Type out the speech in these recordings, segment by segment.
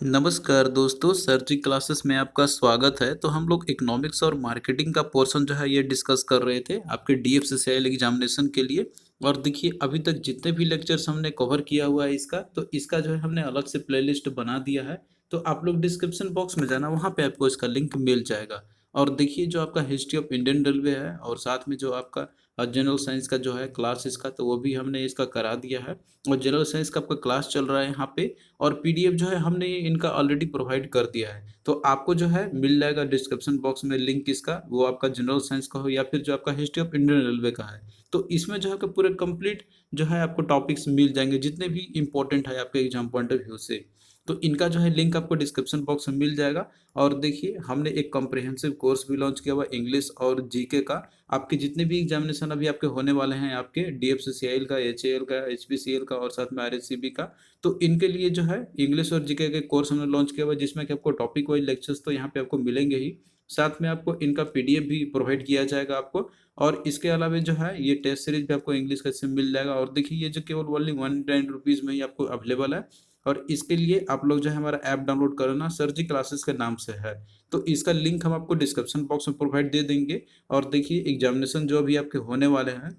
नमस्कार दोस्तों, सर जी क्लासेस में आपका स्वागत है। तो हम लोग इकोनॉमिक्स और मार्केटिंग का पोर्शन जो है ये डिस्कस कर रहे थे आपके डीएफसीसीआई एग्जामिनेशन के लिए। और देखिए अभी तक जितने भी लेक्चर्स हमने कवर किया हुआ है इसका, तो इसका जो है हमने अलग से प्लेलिस्ट बना दिया है। तो आप लोग डिस्क्रिप्शन बॉक्स में जाना, वहाँ पे आपको इसका लिंक मिल जाएगा। और देखिए जो आपका हिस्ट्री ऑफ इंडियन रेलवे है और साथ में जो आपका जनरल साइंस का जो है क्लास इसका, तो वो भी हमने इसका करा दिया है। और जनरल साइंस का आपका क्लास चल रहा है यहाँ पे। और पीडीएफ जो है हमने इनका ऑलरेडी प्रोवाइड कर दिया है, तो आपको जो है मिल जाएगा डिस्क्रिप्शन बॉक्स में लिंक इसका, वो आपका जनरल साइंस का हो या फिर जो आपका हिस्ट्री ऑफ इंडियन रेलवे का है। तो इसमें जो है आपका पूरे कंप्लीट जो है आपको टॉपिक्स मिल जाएंगे जितने भी इंपॉर्टेंट है आपके एग्जाम पॉइंट ऑफ व्यू से। तो इनका जो है लिंक आपको डिस्क्रिप्शन बॉक्स में मिल जाएगा। और देखिए हमने एक कॉम्प्रिहेंसिव कोर्स भी लॉन्च किया हुआ इंग्लिश और जीके का। आपके जितने भी एग्जामिनेशन अभी आपके होने वाले हैं, आपके डीएफसीसीआई का, एचएएल का, एचपीसीएल का और साथ में आरएससीबी का, तो इनके लिए जो है इंग्लिश और जीके के कोर्स हमने लॉन्च किया हुआ है, जिसमें कि आपको टॉपिक वाइज लेक्चर्स तो यहाँ पे आपको मिलेंगे ही, साथ में आपको इनका पीडीएफ भी प्रोवाइड किया जाएगा आपको। और इसके अलावा जो है ये टेस्ट सीरीज भी आपको इंग्लिश का इससे मिल जाएगा। और देखिए ये जो केवल ओनली 110 रुपीज़ में ही आपको अवेलेबल है। और इसके लिए आप लोग जो है हमारा ऐप डाउनलोड करना, सर जी क्लासेस के नाम से है। तो इसका लिंक हम आपको डिस्क्रिप्शन बॉक्स में प्रोवाइड दे देंगे। और देखिए एग्जामिनेशन जो अभी आपके होने वाले हैं,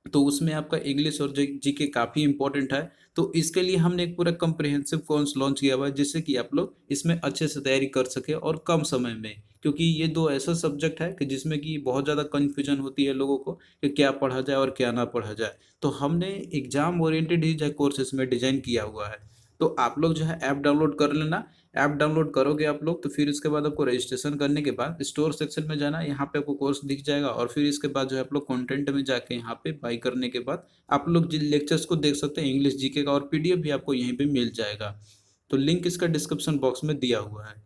तो उसमें आपका इंग्लिश और जीके काफ़ी इंपॉर्टेंट है। तो इसके लिए हमने एक पूरा कम्प्रिहेंसिव कोर्स लॉन्च किया हुआ है, जिससे कि आप लोग इसमें अच्छे से तैयारी कर सके और कम समय में। क्योंकि ये दो ऐसा सब्जेक्ट है कि जिसमें कि बहुत ज़्यादा कन्फ्यूजन होती है लोगों को कि क्या पढ़ा जाए और क्या ना पढ़ा जाए। तो हमने एग्जाम ओरिएंटेड ही जो कोर्स इसमें डिजाइन किया हुआ है। तो आप लोग जो है ऐप डाउनलोड कर लेना। ऐप डाउनलोड करोगे आप लोग, तो फिर इसके बाद आपको रजिस्ट्रेशन करने के बाद स्टोर सेक्शन में जाना, यहाँ पे आपको कोर्स दिख जाएगा। और फिर इसके बाद जो है आप लोग कंटेंट में जाके यहाँ पे बाई करने के बाद आप लोग जिन लेक्चर्स को देख सकते हैं इंग्लिश जीके का, और पीडीएफ भी आपको यहीं पे मिल जाएगा। तो लिंक इसका डिस्क्रिप्शन बॉक्स में दिया हुआ है।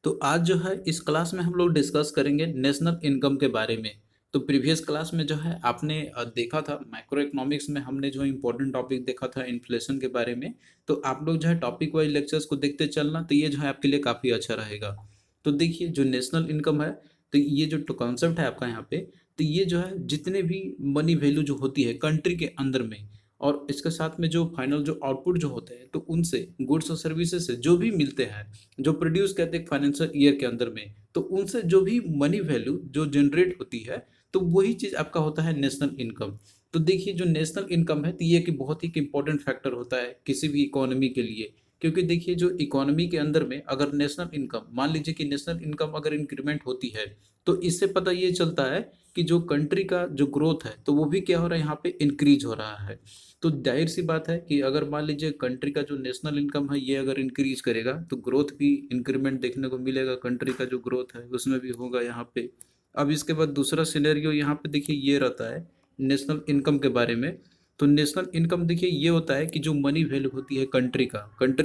तो आज जो है इस क्लास में हम लोग डिस्कस करेंगे नेशनल इनकम के बारे में। तो प्रीवियस क्लास में जो है आपने देखा था मैक्रो इकोनॉमिक्स में, हमने जो इम्पोर्टेंट टॉपिक देखा था इन्फ्लेशन के बारे में। तो आप लोग जो है टॉपिक वाइज लेक्चर्स को देखते चलना, तो ये जो है आपके लिए काफ़ी अच्छा रहेगा। तो देखिए जो नेशनल इनकम है, तो ये जो कॉन्सेप्ट है आपका यहाँ पे, तो ये जो है जितने भी मनी वैल्यू जो होती है कंट्री के अंदर में, और इसके साथ में जो फाइनल जो आउटपुट जो होते हैं, तो उनसे गुड्स और सर्विसेज से जो भी मिलते हैं, जो प्रोड्यूस करते हैं फाइनेंशियल ईयर के अंदर में, तो उनसे जो भी मनी वैल्यू जो जनरेट होती है, तो वही चीज़ आपका होता है नेशनल इनकम। तो देखिए जो नेशनल इनकम है, तो ये कि बहुत ही इंपॉर्टेंट फैक्टर होता है किसी भी इकोनॉमी के लिए। क्योंकि देखिए जो इकोनॉमी के अंदर में अगर नेशनल इनकम, मान लीजिए कि नेशनल इनकम अगर इंक्रीमेंट होती है, तो इससे पता ये चलता है कि जो कंट्री का जो ग्रोथ है, तो वो भी क्या हो रहा है, यहाँ पे इंक्रीज हो रहा है। तो जाहिर सी बात है कि अगर मान लीजिए कंट्री का जो नेशनल इनकम है ये अगर इंक्रीज करेगा, तो ग्रोथ भी इंक्रीमेंट देखने को मिलेगा, कंट्री का जो ग्रोथ है उसमें भी होगा यहाँ पे। अब इसके बाद दूसरा सिनेरियो यहाँ पे देखिए ये रहता है नेशनल इनकम के बारे में। तो नेशनल इनकम देखिए ये होता है कि जो मनी वैल्यू होती है कंट्री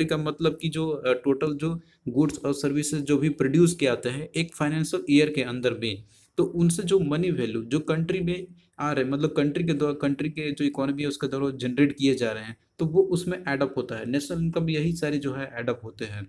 का मतलब कि जो टोटल जो गुड्स और सर्विसेज जो भी प्रोड्यूस किए आते हैं एक फाइनेंशियल ईयर के अंदर में, तो उनसे जो मनी वैल्यू जो कंट्री में आ रहे हैं, मतलब कंट्री के द्वारा, कंट्री के जो इकोनॉमी है उसके द्वारा जनरेट किए जा रहे हैं, तो वो उसमें एडअप होता है। नेशनल इनकम यही सारी जो है एडअप होते हैं।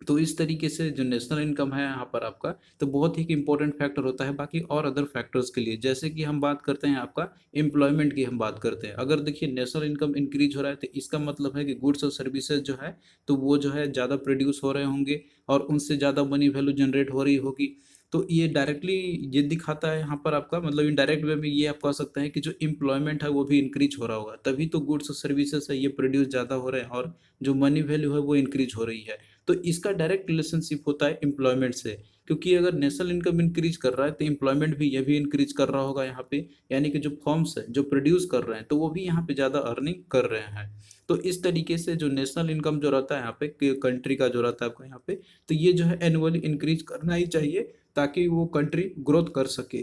तो इस तरीके से जो नेशनल इनकम है यहाँ पर आपका, तो बहुत ही इंपॉर्टेंट फैक्टर होता है बाकी और अदर फैक्टर्स के लिए। जैसे कि हम बात करते हैं आपका एम्प्लॉयमेंट की, हम बात करते हैं, अगर देखिए नेशनल इनकम इंक्रीज हो रहा है, तो इसका मतलब है कि गुड्स और सर्विसेज जो है, तो वो जो है ज़्यादा प्रोड्यूस हो रहे होंगे और उनसे ज़्यादा मनी वैल्यू जनरेट हो रही होगी। तो ये डायरेक्टली ये दिखाता है यहाँ पर आपका, मतलब इनडायरेक्ट वे में ये आप कह सकते हैं कि जो एम्प्लॉयमेंट है वो भी इंक्रीज हो रहा होगा, तभी तो गुड्स और सर्विसेज है ये प्रोड्यूस ज़्यादा हो रहे हैं और जो मनी वैल्यू है वो इंक्रीज हो रही है। तो इसका डायरेक्ट रिलेशनशिप होता है एम्प्लॉयमेंट से। क्योंकि अगर नेशनल इनकम इंक्रीज कर रहा है, तो एम्प्लॉयमेंट भी ये भी इंक्रीज कर रहा होगा यहाँ पे। यानी कि जो फर्म्स है जो प्रोड्यूस कर रहे हैं, तो वो भी यहाँ पे ज़्यादा अर्निंग कर रहे हैं। तो इस तरीके से जो नेशनल इनकम जो रहता है यहाँ पे कंट्री का जो रहता है आपका यहाँ पे, तो ये जो है एनुअली इंक्रीज करना ही चाहिए, ताकि वो कंट्री ग्रोथ कर सके।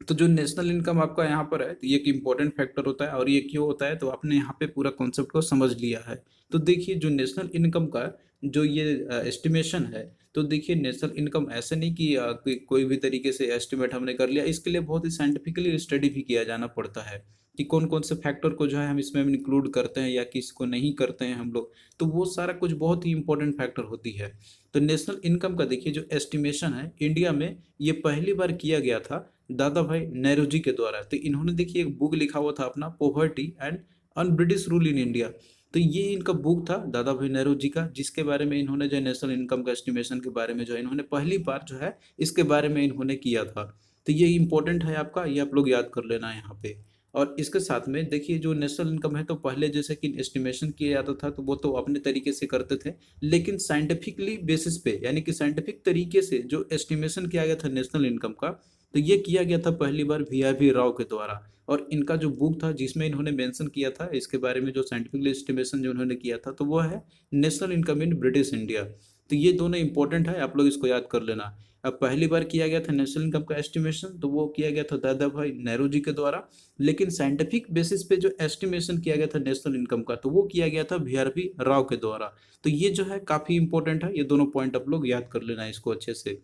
तो जो नेशनल इनकम आपका यहाँ पर है, तो ये एक इम्पोर्टेंट फैक्टर होता है। और ये क्यों होता है, तो आपने यहाँ पे पूरा कॉन्सेप्ट को समझ लिया है। तो देखिए जो नेशनल इनकम का जो ये एस्टिमेशन है, तो देखिए नेशनल इनकम ऐसे नहीं कि कोई भी तरीके से एस्टिमेट हमने कर लिया, इसके लिए बहुत ही साइंटिफिकली स्टडी भी किया जाना पड़ता है कि कौन कौन से फैक्टर को जो है हम इसमें इंक्लूड करते हैं या किसको नहीं करते हैं हम लोग। तो वो सारा कुछ बहुत ही इंपॉर्टेंट फैक्टर होती है। तो नेशनल इनकम का देखिए जो एस्टिमेशन है इंडिया में, ये पहली बार किया गया था दादा भाई नेहरू जी के द्वारा। तो इन्होंने देखिए एक बुक लिखा हुआ था अपना, poverty and un British rule in India. तो ये इनका बुक था दादा भाई नेहरू जी का, जिसके बारे में इन्होंने जो नेशनल इनकम का एस्टिमेशन के बारे में जो है इन्होंने पहली बार जो है इसके बारे में इन्होंने किया था। तो ये इंपॉर्टेंट है आपका, ये आप लोग याद कर लेना है यहाँ पे। और इसके साथ में देखिए जो नेशनल इनकम है, तो पहले जैसे कि एस्टिमेशन किया जाता था तो वो तो अपने तरीके से करते थे, लेकिन साइंटिफिकली बेसिस पे यानी कि साइंटिफिक तरीके से जो एस्टिमेशन किया गया था नेशनल इनकम का, तो ये किया गया था पहली बार वी राव के द्वारा। और इनका जो बुक था जिसमें इन्होंने मेंशन किया था इसके बारे में, जो साइंटिफिकली एस्टिमेशन जो उन्होंने किया था, तो वो है national income in British India. तो ये दोनों इंपॉर्टेंट है, आप लोग इसको याद कर लेना। अब पहली बार किया गया था नेशनल इनकम का एस्टिमेशन, तो वो किया गया था दादा भाई नेहरू जी के द्वारा, लेकिन साइंटिफिक बेसिस पे जो एस्टिमेशन किया गया था नेशनल इनकम का, तो वो किया गया था वी राव के द्वारा। तो ये जो है काफी इंपॉर्टेंट है, ये दोनों पॉइंट आप लोग याद कर लेना है इसको अच्छे से।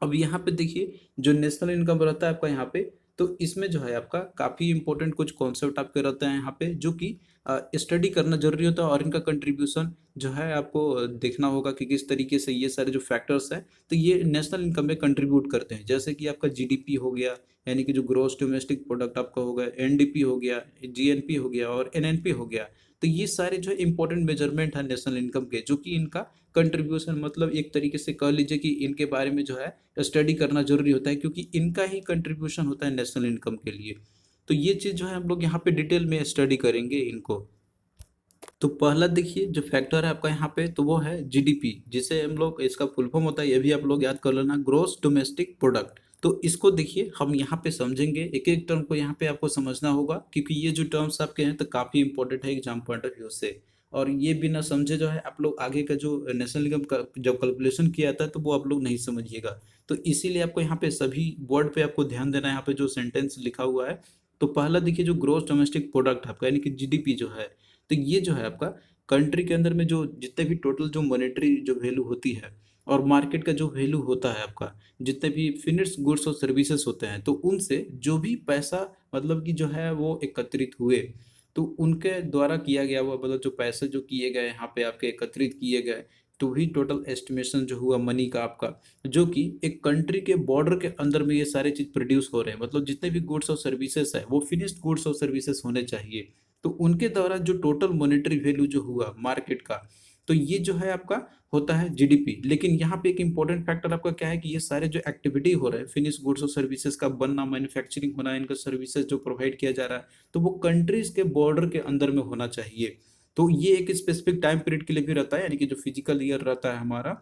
अब यहाँ पे देखिए जो नेशनल इनकम रहता है आपका यहाँ पे, तो इसमें जो है आपका काफ़ी इंपॉर्टेंट कुछ कॉन्सेप्ट आपके रहते हैं यहाँ पे, जो कि स्टडी करना जरूरी होता है, और इनका कंट्रीब्यूशन जो है आपको देखना होगा कि किस तरीके से ये सारे जो फैक्टर्स हैं तो ये नेशनल इनकम में कंट्रीब्यूट करते हैं। जैसे कि आपका जीडीपी हो गया, यानी कि जो ग्रोस डोमेस्टिक प्रोडक्ट आपका हो गया, एनडीपी हो गया, जीएनपी हो गया और एनएनपी हो गया। तो ये सारे जो है इंपॉर्टेंट मेजरमेंट है नेशनल इनकम के, जो कि इनका कंट्रीब्यूशन, मतलब एक तरीके से कह लीजिए कि इनके बारे में जो है स्टडी करना जरूरी होता है, क्योंकि इनका ही कंट्रीब्यूशन होता है नेशनल इनकम के लिए। तो ये चीज़ जो है हम लोग यहाँ पे डिटेल में स्टडी करेंगे इनको। तो पहला देखिए जो फैक्टर है आपका यहाँ पे, तो वो है जीडीपी, जिसे हम लोग, इसका फुल फॉर्म होता है, ये भी आप लोग याद कर लेना, ग्रोस डोमेस्टिक प्रोडक्ट। तो इसको देखिए हम यहाँ पे समझेंगे, एक एक टर्म को यहाँ पे आपको समझना होगा, क्योंकि ये जो टर्म्स आपके हैं तो काफ़ी इंपॉर्टेंट है एग्जाम पॉइंट ऑफ व्यू से। और ये बिना समझे जो है आप लोग आगे का जो नेशनल इनकम का जब कैलकुलेशन किया जाता है तो वो आप लोग नहीं समझिएगा। तो इसीलिए आपको यहाँ पे सभी वर्ड पे आपको ध्यान देना है, यहाँ पे जो सेंटेंस लिखा हुआ है। तो पहला देखिए जो ग्रोस डोमेस्टिक प्रोडक्ट आपका यानी कि जीडीपी जो है, तो ये जो है आपका कंट्री के अंदर में जो जितने भी टोटल जो मॉनेटरी जो वैल्यू होती है, और मार्केट का जो वैल्यू होता है आपका, जितने भी फिनिश्ड गुड्स और सर्विसेज होते हैं, तो उनसे जो भी पैसा मतलब कि जो है वो एकत्रित हुए, तो उनके द्वारा किया गया हुआ, मतलब जो पैसे जो किए गए यहाँ पे आपके एकत्रित किए गए, तो भी टोटल एस्टिमेशन जो हुआ मनी का आपका, जो कि एक कंट्री के बॉर्डर के अंदर में ये सारे चीज प्रोड्यूस हो रहे हैं, मतलब जितने भी गुड्स और सर्विसेज है वो फिनिश्ड गुड्स और सर्विसेज होने चाहिए। तो उनके द्वारा जो टोटल मॉनेटरी वैल्यू जो हुआ मार्केट का, तो ये जो है आपका होता है जीडीपी। लेकिन यहाँ पे एक इंपॉर्टेंट फैक्टर आपका क्या है कि ये सारे जो एक्टिविटी हो रहे हैं, फिनिश गुड्स और सर्विसेज का बनना, मैन्युफैक्चरिंग होना, इनका सर्विसेज जो प्रोवाइड किया जा रहा है, तो वो कंट्रीज के बॉर्डर के अंदर में होना चाहिए। तो ये एक स्पेसिफिक टाइम पीरियड के लिए भी रहता है, यानी कि जो फिजिकल ईयर रहता है हमारा,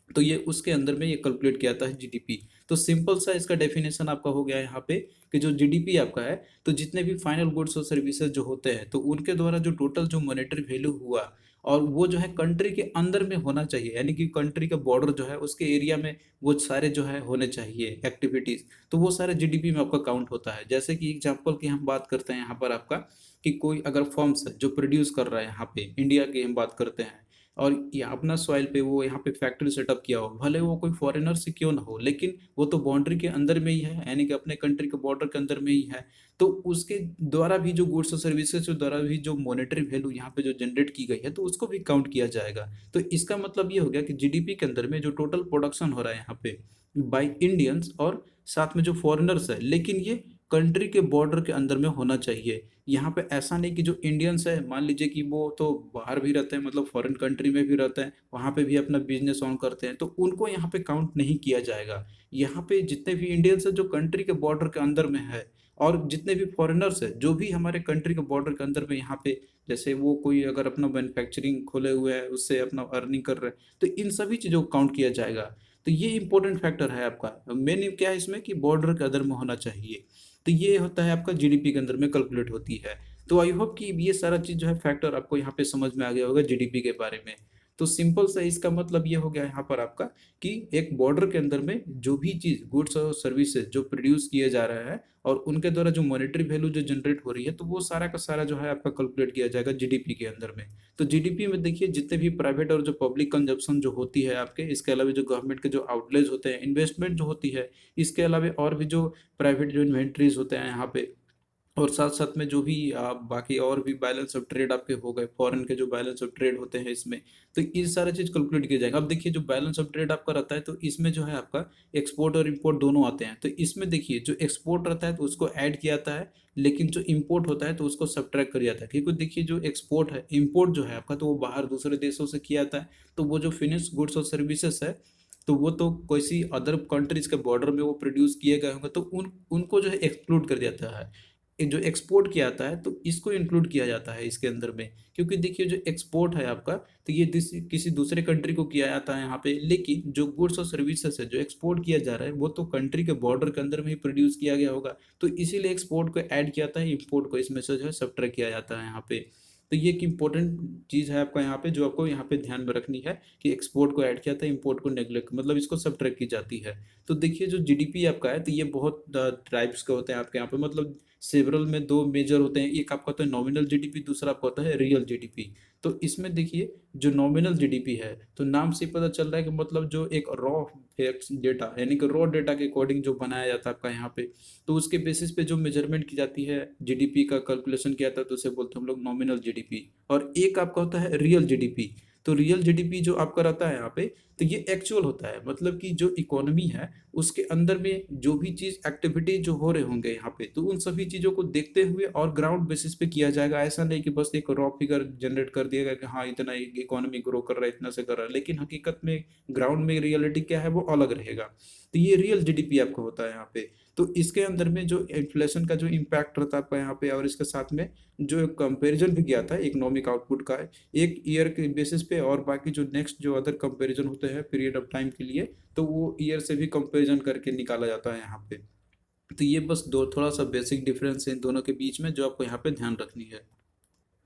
तो ये उसके अंदर में ये कैलकुलेट किया जाता है जीडीपी। तो सिंपल सा इसका डेफिनेशन आपका हो गया है यहाँ पे कि जो जीडीपी आपका है, तो जितने भी फाइनल गुड्स और सर्विसेज जो होते हैं, तो उनके द्वारा जो टोटल जो मॉनेटरी वैल्यू हुआ, और वो जो है कंट्री के अंदर में होना चाहिए, यानी कि कंट्री का बॉर्डर जो है उसके एरिया में वो सारे जो है होने चाहिए एक्टिविटीज, तो वो सारे जीडीपी में आपका काउंट होता है। जैसे कि एग्जांपल की हम बात करते हैं यहाँ पर आपका, कि कोई अगर फर्म्स है जो प्रोड्यूस कर रहा है, यहाँ पे इंडिया की हम बात करते हैं, और ये अपना सॉइल पे वो यहाँ पे फैक्ट्री सेटअप किया हो, भले वो कोई फॉरेनर से क्यों ना हो, लेकिन वो तो बाउंड्री के अंदर में ही है, यानी कि अपने कंट्री के बॉर्डर के अंदर में ही है। तो उसके द्वारा भी जो गुड्स और सर्विसेज के द्वारा भी जो मॉनेटरी वैल्यू यहाँ पे जो जनरेट की गई है, तो उसको भी काउंट किया जाएगा। तो इसका मतलब ये हो गया कि जीडीपी के अंदर में जो टोटल प्रोडक्शन हो रहा है यहाँ पे बाई इंडियंस और साथ में जो फॉरेनर्स है, लेकिन ये कंट्री के बॉर्डर के अंदर में होना चाहिए। यहाँ पे ऐसा नहीं कि जो इंडियंस है, मान लीजिए कि वो तो बाहर भी रहते हैं, मतलब फॉरेन कंट्री में भी रहते हैं, वहाँ पे भी अपना बिजनेस ऑन करते हैं, तो उनको यहाँ पे काउंट नहीं किया जाएगा। यहाँ पे जितने भी इंडियंस है जो कंट्री के बॉर्डर के अंदर में है, और जितने भी फॉरेनर्स है जो भी हमारे कंट्री के बॉर्डर के अंदर में यहाँ पे, जैसे वो कोई अगर अपना मैन्युफैक्चरिंग खोले हुए है, उससे अपना अर्निंग कर रहे हैं, तो इन सभी चीज़ों को काउंट किया जाएगा। तो ये इंपॉर्टेंट फैक्टर है आपका मेन, क्या है इसमें कि बॉर्डर के अंदर में होना चाहिए। तो ये होता है आपका जीडीपी के अंदर में कैलकुलेट होती है। तो आई होप कि ये सारा चीज जो है फैक्टर आपको यहाँ पे समझ में आ गया होगा जीडीपी के बारे में। तो सिंपल सा इसका मतलब ये हो गया यहाँ पर आपका कि एक बॉर्डर के अंदर में जो भी चीज गुड्स और सर्विसेज जो प्रोड्यूस किए जा रहा है, और उनके द्वारा जो मॉनेटरी वैल्यू जो जनरेट हो रही है, तो वो सारा का सारा जो है आपका कैलकुलेट किया जाएगा जीडीपी के अंदर में। तो जीडीपी में देखिए जितने भी प्राइवेट और जो पब्लिक कंजप्शन जो होती है आपके, इसके अलावा जो गवर्नमेंट के जो आउटलेज होते हैं, इन्वेस्टमेंट जो होती है, इसके अलावा और भी जो प्राइवेट जो इन्वेंट्रीज होते हैं यहाँ पे, और साथ साथ में जो भी आप बाकी और भी बैलेंस ऑफ ट्रेड आपके हो गए, फॉरेन के जो बैलेंस ऑफ ट्रेड होते हैं इसमें, तो ये सारा चीज कैलकुलेट किया जाएगा। अब देखिए जो बैलेंस ऑफ ट्रेड आपका रहता है तो इसमें जो है आपका एक्सपोर्ट और इम्पोर्ट दोनों आते हैं। तो इसमें देखिए जो एक्सपोर्ट रहता है तो उसको ऐड किया जाता है, लेकिन जो इम्पोर्ट होता है तो उसको सब्ट्रैक्ट कर जाता है। क्योंकि देखिए जो एक्सपोर्ट है, इम्पोर्ट जो है आपका, तो वो बाहर दूसरे देशों से किया जाता है। तो वो जो फिनिश गुड्स और सर्विसेज है तो वो तो किसी अदर कंट्रीज के बॉर्डर में वो प्रोड्यूस किए गए होंगे, तो उनको जो है एक्सक्लूड कर दिया जाता है। जो एक्सपोर्ट किया जाता है तो इसको इंक्लूड किया जाता है इसके अंदर में। क्योंकि देखिए जो एक्सपोर्ट है आपका तो ये किसी दूसरे कंट्री को किया जाता है यहाँ पे, लेकिन जो गुड्स और सर्विसेज है जो एक्सपोर्ट किया जा रहा है वो तो कंट्री के बॉर्डर के अंदर में ही प्रोड्यूस किया गया होगा। तो इसीलिए एक्सपोर्ट को ऐड किया जाता है, इम्पोर्ट को इसमें से जो है सब्ट्रैक्ट किया जाता है यहाँ पे। तो ये एक इंपॉर्टेंट चीज है आपका यहाँ पे, जो आपको यहाँ पे ध्यान में रखनी है कि एक्सपोर्ट को ऐड किया था, इंपोर्ट को नेग्लेक्ट, मतलब इसको सब्ट्रैक्ट की जाती है। तो देखिए जो जीडीपी आपका है तो ये बहुत टाइप्स के होते हैं आपके यहाँ पे, मतलब सेवरल में दो मेजर होते हैं। एक आपका होता है नॉमिनल जीडीपी, दूसरा आपका होता है रियल जीडीपी। तो इसमें देखिए जो नॉमिनल जीडीपी है तो नाम से पता चल रहा है कि मतलब जो एक रॉ फैक्ट्स डेटा, यानी कि रॉ डेटा के अकॉर्डिंग जो बनाया जाता है आपका यहाँ पे, तो उसके बेसिस पे जो मेजरमेंट की जाती है, जीडीपी का कैलकुलेशन किया जाता है, तो उसे बोलते हैं हम लोग नॉमिनल जीडीपी। और एक आपका होता है रियल जीडीपी। तो रियल जीडीपी जो आपका रहता है यहाँ पे, तो ये एक्चुअल होता है, मतलब कि जो इकोनॉमी है उसके अंदर में जो भी चीज एक्टिविटी जो हो रहे होंगे यहाँ पे, तो उन सभी चीजों को देखते हुए और ग्राउंड बेसिस पे किया जाएगा। ऐसा नहीं कि बस एक रॉ फिगर जनरेट कर दिया गया कि हाँ इतना इकोनॉमी ग्रो कर रहा है, इतना से कर रहा है, लेकिन हकीकत में ग्राउंड में रियलिटी क्या है वो अलग रहेगा। तो ये रियल जीडीपी आपका होता है यहाँ पे। तो इसके अंदर में जो इन्फ्लेशन का जो इम्पैक्ट रहता है आपका यहाँ पे, और इसके साथ में जो कंपैरिजन भी किया था इकोनॉमिक आउटपुट का एक ईयर के बेसिस पे, और बाकी जो नेक्स्ट जो अदर कंपैरिजन होते हैं पीरियड ऑफ टाइम के लिए, तो वो ईयर से भी कंपैरिजन करके निकाला जाता है यहाँ पे। तो ये बस दो थोड़ा सा बेसिक डिफरेंस है इन दोनों के बीच में जो आपको यहाँ पे ध्यान रखनी है।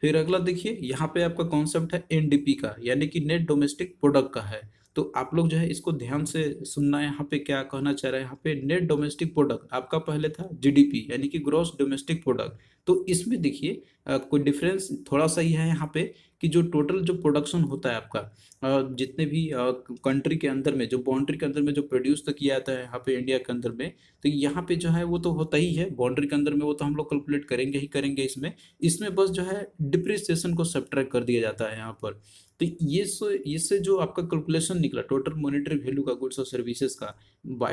फिर अगला देखिए यहाँ पे आपका कॉन्सेप्ट है एनडीपी का, यानी कि नेट डोमेस्टिक प्रोडक्ट का है। तो आप लोग जो है इसको ध्यान से सुनना है, यहाँ पे क्या कहना चाह रहे हैं। यहाँ पे नेट डोमेस्टिक प्रोडक्ट आपका पहले था जीडीपी, यानी कि ग्रॉस डोमेस्टिक प्रोडक्ट। तो इसमें देखिए कोई डिफरेंस थोड़ा सा ही है यहाँ पे, कि जो टोटल जो प्रोडक्शन होता है आपका, जितने भी कंट्री के अंदर में जो बाउंड्री के अंदर में जो प्रोड्यूस तो किया जाता है यहाँ पे इंडिया के अंदर में, तो यहाँ पे जो है वो तो होता ही है बाउंड्री के अंदर में, वो तो हम लोग कैलकुलेट करेंगे ही करेंगे इसमें। इसमें बस जो है डिप्रिसिएशन को सब्ट्रैक्ट कर दिया जाता है यहाँ पर। तो ये सो इससे जो आपका कैलकुलेशन निकला टोटल मॉनेटरी वैल्यू का गुड्स और सर्विसेज का,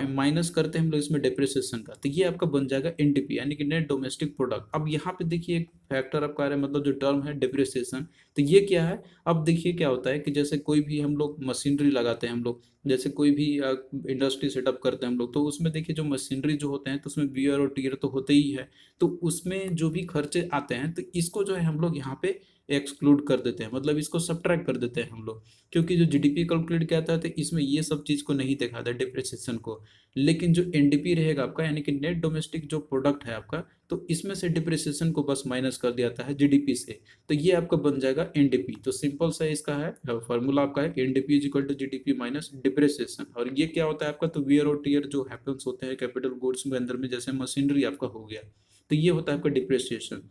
माइनस करते हैं हम लोग इसमें डिप्रिसिएशन का, तो ये आपका बन जाएगा एनडीपी, यानी कि नेट डोमेस्टिक प्रोडक्ट। अब यहाँ पे देखिए एक फैक्टर आपका आ रहा है, मतलब जो टर्म है डिप्रिसिएशन। तो ये क्या है, अब देखिए क्या होता है कि जैसे कोई भी हम लोग मशीनरी लगाते हैं हम लोग, जैसे कोई भी इंडस्ट्री सेटअप करते हैं हम लोग, तो उसमें देखिए जो मशीनरी जो होते हैं तो उसमें बियर और टीयर तो होते ही है। तो उसमें जो भी खर्चे आते हैं तो इसको जो है हम लोग यहाँ पे एक्सक्लूड कर देते हैं, मतलब इसको सब्ट्रैक्ट कर देते हैं हम लोग। क्योंकि जो जीडीपी कैलकुलेट किया था तो इसमें ये सब चीज को नहीं देखा था डिप्रिसिएशन को। लेकिन जो एनडीपी रहेगा आपका, यानी कि नेट डोमेस्टिक जो प्रोडक्ट है आपका, तो इसमें से डिप्रिसिएशन को बस माइनस कर दिया जाता है जीडीपी से। तो ये आपका बन जाएगा एनडीपी। तो सिंपल सा इसका है फॉर्मूला आपका है कि NDP is equal to GDP minus depreciation. और ये क्या होता है आपका, तो वियर और टीयर जो हैपेंस होते हैं कैपिटल गुड्स के अंदर में, जैसे मशीनरी आपका हो गया, तो ये होता है आपका डिप्रिसिएशन।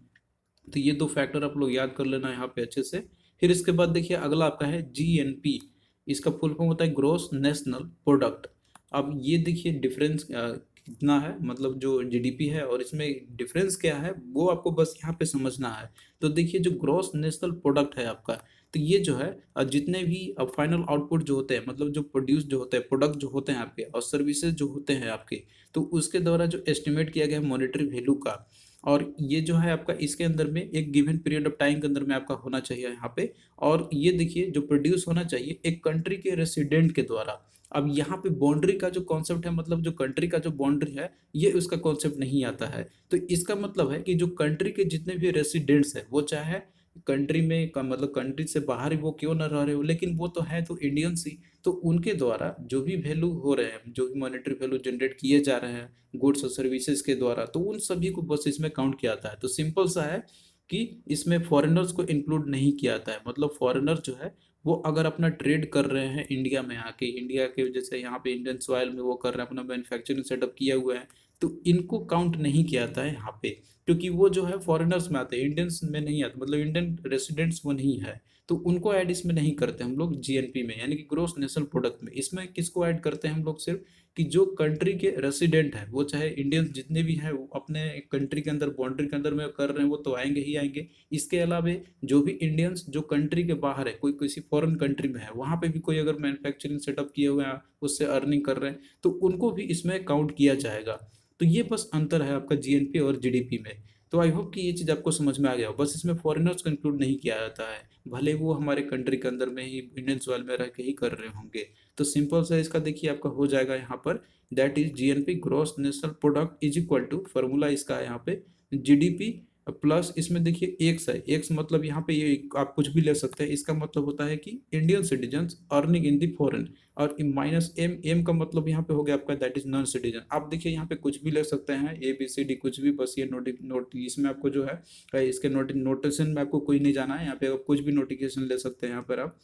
तो ये दो फैक्टर आप लोग याद कर लेना यहाँ पे अच्छे से। फिर इसके बाद देखिए अगला आपका है जीएनपी। इसका फुल फॉर्म होता है ग्रोस नेशनल प्रोडक्ट। अब ये देखिए डिफरेंस कितना है, मतलब जो जीडीपी है और इसमें डिफरेंस क्या है वो आपको बस यहाँ पे समझना है। तो देखिए जो ग्रोस नेशनल प्रोडक्ट है आपका, तो ये जो है जितने भी फाइनल आउटपुट जो होते हैं, मतलब जो प्रोड्यूस जो होते हैं प्रोडक्ट जो होते हैं आपके, और सर्विसेज जो होते हैं आपके, तो उसके द्वारा जो एस्टिमेट किया गया है मॉनेटरी वैल्यू का। और ये जो है आपका इसके अंदर में एक गिवन पीरियड ऑफ टाइम के अंदर में आपका होना चाहिए यहाँ पे। और ये देखिए जो प्रोड्यूस होना चाहिए एक कंट्री के रेसिडेंट के द्वारा। अब यहाँ पे बाउंड्री का जो कॉन्सेप्ट है, मतलब जो कंट्री का जो बाउंड्री है, ये उसका कॉन्सेप्ट नहीं आता है। तो इसका मतलब है कि जो कंट्री के जितने भी रेसिडेंट्स है, वो चाहे कंट्री में मतलब कंट्री से बाहर ही वो क्यों ना रह रहे हो, लेकिन वो तो है तो इंडियंस ही। तो उनके द्वारा जो भी वैल्यू हो रहे हैं, जो भी मॉनेटरी वैल्यू जनरेट किए जा रहे हैं गुड्स और सर्विसेज के द्वारा, तो उन सभी को बस इसमें काउंट किया जाता है। तो सिंपल सा है कि इसमें फॉरेनर्स को इंक्लूड नहीं किया जाता है। मतलब फॉरेनर जो है वो अगर अपना ट्रेड कर रहे हैं इंडिया में आके, इंडिया के जैसे यहाँ पे इंडियन सॉइल में वो कर रहे हैं, अपना मैन्युफैक्चरिंग सेटअप किया हुआ है, तो इनको काउंट नहीं किया जाता है यहाँ पे। क्योंकि वो जो है फॉरेनर्स में आते हैं, इंडियंस में नहीं आते, मतलब इंडियन रेसिडेंट्स वो नहीं है। तो उनको ऐड इसमें नहीं करते हम लोग जीएनपी में, यानी कि ग्रोस नेशनल प्रोडक्ट में। इसमें किसको ऐड करते हैं हम लोग? सिर्फ कि जो कंट्री के रेसिडेंट है, वो चाहे इंडियंस जितने भी हैं वो अपने कंट्री के अंदर बाउंड्री के अंदर में कर रहे हैं, वो तो आएंगे ही आएंगे। इसके अलावा जो भी इंडियंस जो कंट्री के बाहर है, कोई किसी फॉरेन कंट्री में है, वहां पे भी कोई अगर मैन्युफैक्चरिंग सेटअप किए हुए हैं, उससे अर्निंग कर रहे हैं, तो उनको भी इसमें काउंट किया जाएगा। तो ये बस अंतर है आपका जीएनपी और जीडीपी में। तो आई होप कि ये चीज़ आपको समझ में आ गया हो। बस इसमें फॉरेनर्स को इंक्लूड नहीं किया जाता है, भले वो हमारे कंट्री के अंदर में ही इंडियन सॉइल में रह के ही कर रहे होंगे। तो सिंपल सा इसका देखिए आपका हो जाएगा यहाँ पर, that is GNP gross national product is equal to, formula इसका है यहाँ पे जीडीपी प्लस, इसमें देखिए एक्स है, एक्स मतलब यहाँ पे ये आप कुछ भी ले सकते हैं, इसका मतलब होता है कि Indian citizen earning in the foreign, और माइनस एम, एम का मतलब यहाँ पे हो गया आपका दैट इज नॉन सिटीजन। आप देखिए यहाँ पे कुछ भी ले सकते हैं, ए बी सी डी कुछ भी, बस ये नोट इसमें आपको जो है इसके नोटेशन में आपको कोई नहीं जाना है, यहाँ पे आप कुछ भी नोटिफिकेशन ले सकते हैं यहाँ पर आप।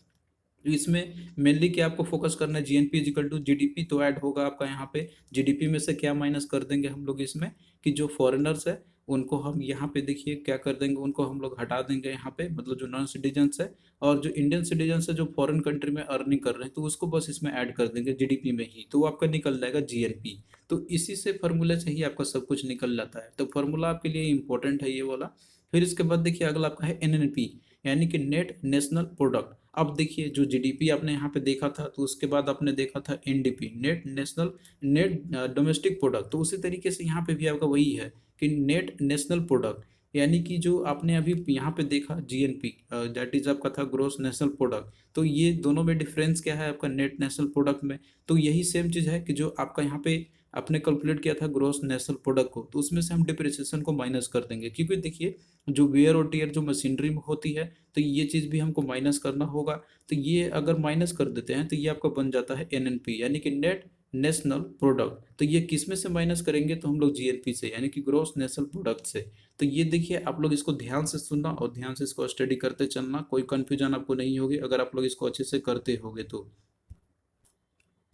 इसमें मेनली क्या आपको फोकस करना है, जीएनपी इजिकल टू जीडीपी, तो ऐड होगा आपका यहाँ पे जीडीपी में से क्या माइनस कर देंगे हम लोग इसमें, कि जो फॉरेनर्स है उनको हम यहाँ पे देखिए क्या कर देंगे, उनको हम लोग हटा देंगे यहाँ पे, मतलब जो नॉन सिटीजन्स है, और जो इंडियन सिटीजन्स है जो फॉरेन कंट्री में अर्निंग कर रहे हैं, तो उसको बस इसमें ऐड कर देंगे जीडीपी में ही, तो आपका निकल जाएगा जीएनपी। तो इसी से फार्मूले से ही आपका सब कुछ निकल जाता है, तो फार्मूला आपके लिए इंपॉर्टेंट है ये वाला। फिर इसके बाद देखिए अगला आपका है एनएनपी, यानी कि नेट नेशनल प्रोडक्ट। अब देखिए जो जीडीपी आपने यहाँ पे देखा था, तो उसके बाद आपने देखा था NDP, net national, net domestic product, तो उसी तरीके से यहाँ पे भी आपका वही है कि नेट नेशनल प्रोडक्ट, यानी कि जो आपने अभी यहाँ पे देखा जीएनपी, दैट इज आपका था ग्रोस नेशनल प्रोडक्ट। तो ये दोनों में डिफरेंस क्या है आपका नेट नेशनल प्रोडक्ट में? तो यही सेम चीज़ है कि जो आपका यहाँ पे आपने कैलकुलेट किया था ग्रोस नेशनल प्रोडक्ट को, तो उसमें से हम डिप्रिसिएशन को माइनस कर देंगे, क्योंकि देखिए जो वेयर और टीयर जो मशीनरी में होती है, तो ये चीज़ भी हमको माइनस करना होगा। तो ये अगर माइनस कर देते हैं तो ये आपका बन जाता है एनएनपी, यानी कि नेट नेशनल प्रोडक्ट। तो ये किस में से माइनस करेंगे? तो हम लोग जीएनपी से, यानी कि ग्रोस नेशनल प्रोडक्ट से। तो ये देखिए आप लोग इसको ध्यान से सुनना और ध्यान से इसको स्टडी करते चलना, कोई कंफ्यूजन आपको नहीं होगी अगर आप लोग इसको अच्छे से करते होगे तो।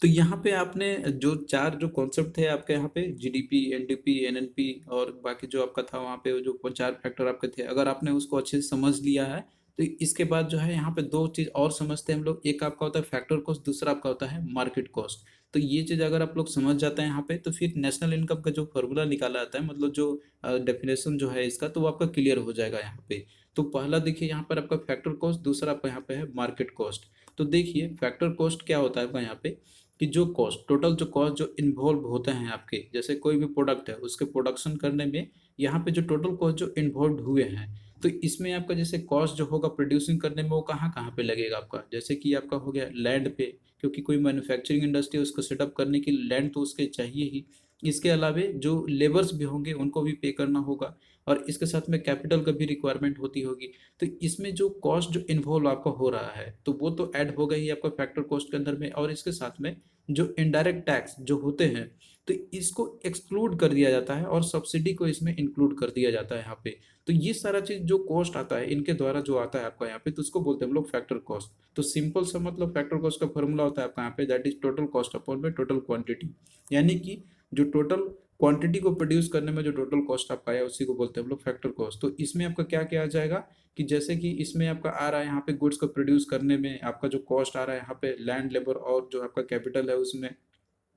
तो यहाँ पे आपने जो चार जो कॉन्सेप्ट थे आपके यहाँ पे, जीडीपी, एनडीपी, एनएनपी और बाकी जो आपका था वहाँ पे जो चार फैक्टर आपके थे, अगर आपने उसको अच्छे से समझ लिया है, तो इसके बाद जो है यहाँ पे दो चीज़ और समझते हैं हम लोग। एक आपका होता है फैक्टर कॉस्ट, दूसरा आपका होता है मार्केट कॉस्ट। तो ये चीज़ अगर आप लोग समझ जाते हैं यहाँ पे, तो फिर नेशनल इनकम का जो फॉर्मूला निकाला जाता है, मतलब जो डेफिनेशन जो है इसका, तो वो आपका क्लियर हो जाएगा यहाँ पे। तो पहला देखिए यहाँ पर आपका फैक्टर कॉस्ट, दूसरा आपका यहाँ पे है मार्केट कॉस्ट। तो देखिए फैक्टर कॉस्ट क्या होता है आपका यहाँ पे, कि जो कॉस्ट, टोटल जो कॉस्ट जो इन्वॉल्व होते हैं आपके, जैसे कोई भी प्रोडक्ट है उसके प्रोडक्शन करने में, यहाँ पे जो टोटल कॉस्ट जो इन्वॉल्व हुए हैं, तो इसमें आपका जैसे कॉस्ट जो होगा प्रोड्यूसिंग करने में, वो कहाँ कहाँ पे लगेगा आपका, जैसे कि आपका हो गया लैंड पे, क्योंकि कोई मैन्युफैक्चरिंग इंडस्ट्री उसको सेटअप करने की लैंड तो उसके चाहिए ही। इसके अलावा जो लेबर्स भी होंगे उनको भी पे करना होगा, और इसके साथ में कैपिटल का भी रिक्वायरमेंट होती होगी। तो इसमें जो कॉस्ट जो इन्वॉल्व आपका हो रहा है, तो वो तो ऐड होगा ही आपका फैक्टर कॉस्ट के अंदर में, और इसके साथ में जो इनडायरेक्ट टैक्स जो होते हैं, तो इसको एक्सक्लूड कर दिया जाता है और सब्सिडी को इसमें इंक्लूड कर दिया जाता है यहाँ पे। तो ये सारा चीज जो कॉस्ट आता है इनके द्वारा जो आता है आपका यहाँ पे, तो उसको बोलते हैं हम लोग फैक्टर कॉस्ट। तो सिंपल सा मतलब फैक्टर कॉस्ट का फॉर्मूला होता है आपका यहाँ पे, that is total cost upon में टोटल क्वांटिटी, यानी कि जो टोटल क्वांटिटी को प्रोड्यूस करने में जो टोटल कॉस्ट आपका आया उसी को बोलते हैं हम लोग फैक्टर कॉस्ट। तो इसमें आपका क्या क्या आ जाएगा, कि जैसे कि इसमें आपका आ रहा है यहाँ पे गुड्स को प्रोड्यूस करने में आपका जो कॉस्ट आ रहा है यहाँ पे, लैंड, लेबर और जो आपका कैपिटल है उसमें,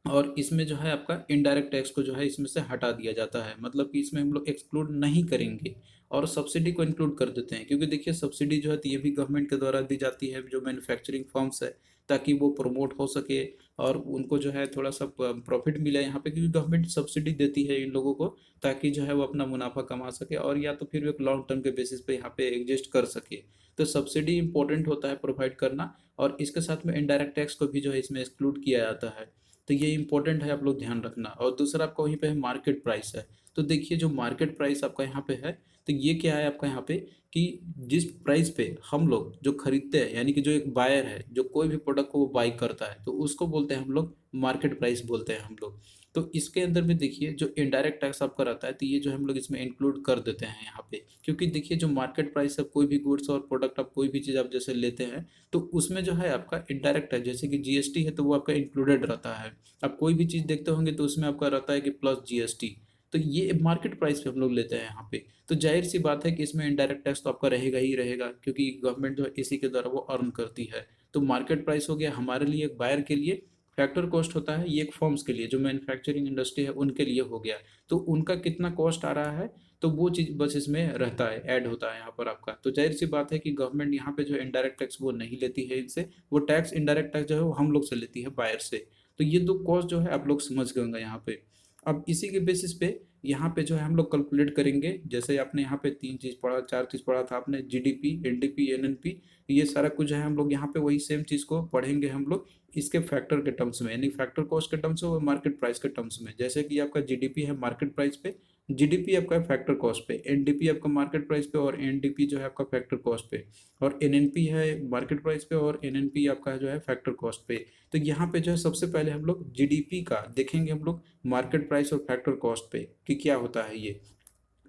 और इसमें जो है आपका इनडायरेक्ट टैक्स को जो है इसमें से हटा दिया जाता है, मतलब कि इसमें हम लोग एक्सक्लूड नहीं करेंगे और सब्सिडी को इंक्लूड कर देते हैं, क्योंकि देखिए सब्सिडी जो है तो ये भी गवर्नमेंट के द्वारा दी जाती है जो मैन्युफैक्चरिंग फर्म्स है, ताकि वो प्रमोट हो सके और उनको जो है थोड़ा सा प्रॉफिट मिले यहाँ पे, क्योंकि गवर्नमेंट सब्सिडी देती है इन लोगों को, ताकि जो है वो अपना मुनाफा कमा सके और या तो फिर एक लॉन्ग टर्म के बेसिस पे यहाँ पे एग्जिस्ट कर सके। तो सब्सिडी इंपॉर्टेंट होता है प्रोवाइड करना, और इसके साथ में इनडायरेक्ट टैक्स को भी जो है इसमें एक्सक्लूड किया जाता है। तो ये इंपॉर्टेंट है, आप लोग ध्यान रखना। और दूसरा आपका वहीं पे है मार्केट प्राइस है। तो देखिए जो मार्केट प्राइस आपका यहाँ पे है, तो ये क्या है आपका यहाँ पे, कि जिस प्राइस पे हम लोग जो खरीदते हैं, यानी कि जो एक बायर है जो कोई भी प्रोडक्ट को वो बाई करता है, तो उसको बोलते हैं हम लोग मार्केट प्राइस बोलते हैं हम लोग। तो इसके अंदर में देखिए जो इनडायरेक्ट टैक्स आपका रहता है, तो ये जो हम लोग इसमें इंक्लूड कर देते हैं यहाँ पे, क्योंकि देखिए जो मार्केट प्राइस है, कोई भी गुड्स और प्रोडक्ट आप कोई भी चीज़ आप जैसे लेते हैं, तो उसमें जो है आपका इनडायरेक्ट है, जैसे कि जीएसटी है तो वो आपका इंक्लूडेड रहता है। आप कोई भी चीज़ देखते होंगे तो उसमें आपका रहता है कि प्लस जीएसटी, तो ये मार्केट प्राइस पे हम लोग लेते हैं यहाँ पे। तो जाहिर सी बात है कि इसमें इनडायरेक्ट टैक्स तो आपका रहेगा ही रहेगा, क्योंकि गवर्नमेंट जो है इसी के द्वारा वो अर्न करती है। तो मार्केट प्राइस हो गया हमारे लिए, एक बायर के लिए। फैक्टर कॉस्ट होता है ये एक फर्म्स के लिए, जो मैन्युफैक्चरिंग इंडस्ट्री है उनके लिए हो गया। तो उनका कितना कॉस्ट आ रहा है, तो वो चीज़ बस इसमें रहता है, ऐड होता है यहाँ पर आपका। तो जाहिर सी बात है कि गवर्नमेंट यहाँ पे जो है इनडायरेक्ट टैक्स वो नहीं लेती है इनसे, वो टैक्स इनडायरेक्ट टैक्स जो है वो हम लोग से लेती है, बायर से। तो ये दो कॉस्ट जो है आप लोग समझ गए होंगे यहाँ पे। अब इसी के बेसिस पे यहाँ पे जो है हम लोग कैलकुलेट करेंगे। जैसे आपने यहाँ पे तीन चीज़ पढ़ा, चार चीज़ पढ़ा था आपने, जीडीपी, एनडीपी, एनएनपी, ये सारा कुछ जो है हम लोग यहाँ पे वही सेम चीज़ को पढ़ेंगे हम लोग इसके फैक्टर के टर्म्स में, यानी फैक्टर कॉस्ट के टर्म्स में और मार्केट प्राइस के टर्म्स में। जैसे कि आपका जीडीपी है मार्केट प्राइस पे, जीडीपी आपका है फैक्टर कॉस्ट पे, एनडीपी आपका मार्केट प्राइस पे और एनडीपी जो है आपका फैक्टर कॉस्ट पे, और एनएनपी है मार्केट प्राइस पे और एनएनपी आपका जो है फैक्टर कॉस्ट पे। तो यहाँ पे जो है सबसे पहले हम लोग जीडीपी का देखेंगे हम लोग मार्केट प्राइस और फैक्टर कॉस्ट पे कि क्या होता है ये।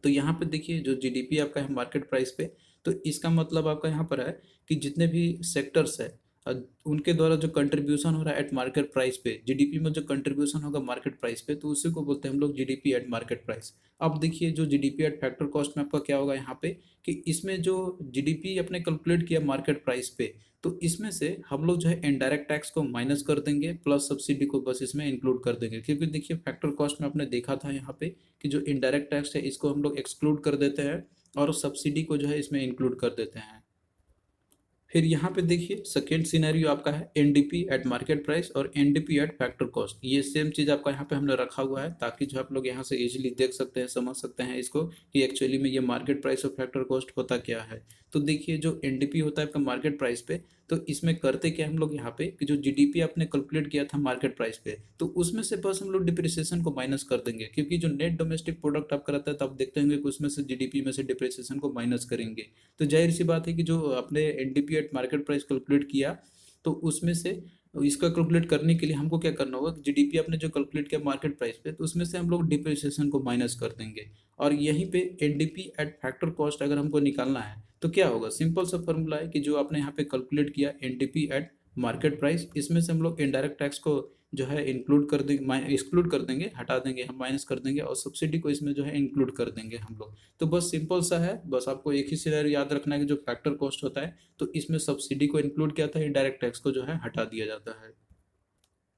तो यहाँ पे देखिए जो जीडीपी आपका है मार्केट प्राइस पे, तो इसका मतलब आपका यहाँ पर है कि जितने भी सेक्टर्स है उनके द्वारा जो कंट्रीब्यूशन हो रहा है एट मार्केट प्राइस पे, जीडीपी में जो कंट्रीब्यूशन होगा मार्केट प्राइस पे, तो उसी को बोलते हैं हम लोग जीडीपी एट मार्केट प्राइस। अब देखिए जो जीडीपी एट फैक्टर कॉस्ट में आपका क्या होगा यहाँ पे, कि इसमें जो जीडीपी अपने कैलकुलेट किया मार्केट प्राइस पे, तो इसमें से हम लोग जो है इनडायरेक्ट टैक्स को माइनस कर देंगे, प्लस सब्सिडी को बस इसमें इंक्लूड कर देंगे। क्योंकि देखिए फैक्टर कॉस्ट में आपने देखा था यहाँ पे कि जो इनडायरेक्ट टैक्स है इसको हम लोग एक्सक्लूड कर देते हैं और सब्सिडी को जो है इसमें इंक्लूड कर देते हैं। फिर यहाँ पे देखिए सेकेंड सिनेरियो आपका है एनडीपी एट मार्केट प्राइस और एनडीपी एट फैक्टर कॉस्ट। ये सेम चीज़ आपका यहाँ पे हमने रखा हुआ है ताकि जो आप लोग यहाँ से इजीली देख सकते हैं, समझ सकते हैं इसको कि एक्चुअली में ये मार्केट प्राइस और फैक्टर कॉस्ट होता क्या है। तो देखिए जो एनडीपी होता है आपका मार्केट प्राइस पे, तो इसमें करते क्या हम लोग यहाँ पे कि जो जीडीपी आपने कैलकुलेट किया था मार्केट प्राइस पे, तो उसमें से बस हम लोग डिप्रिसिएशन को माइनस कर देंगे। क्योंकि जो नेट डोमेस्टिक प्रोडक्ट आपका रहता है तो आप देखते होंगे कि उसमें से जीडीपी में से डिप्रिसिएशन को माइनस करेंगे। तो जाहिर सी बात है कि जो आपने NDP at market price calculate किया, तो उसमें से इसका कैलकुलेट करने के लिए हमको क्या करना होगा, जीडीपी आपने जो कैलकुलेट किया मार्केट प्राइस पे, तो उसमें से हम लोग डिप्रिसिएशन को माइनस कर देंगे। और यहीं पे एनडीपी एट फैक्टर कॉस्ट अगर हमको निकालना है तो क्या होगा, सिंपल सा फॉर्मूला है कि जो आपने यहाँ पे कैलकुलेट किया एनडीपी एट मार्केट प्राइस, इसमें से हम लोग इनडायरेक्ट टैक्स को जो है इंक्लूड कर देंगे, एक्सक्लूड कर देंगे, हटा देंगे, हम माइनस कर देंगे, और सब्सिडी को इसमें जो है इंक्लूड कर देंगे हम लोग। तो बस सिंपल सा है, बस आपको एक ही सिनेरियो याद रखना है कि जो फैक्टर कॉस्ट होता है तो इसमें सब्सिडी को इंक्लूड किया था, इनडायरेक्ट टैक्स को जो है हटा दिया जाता है।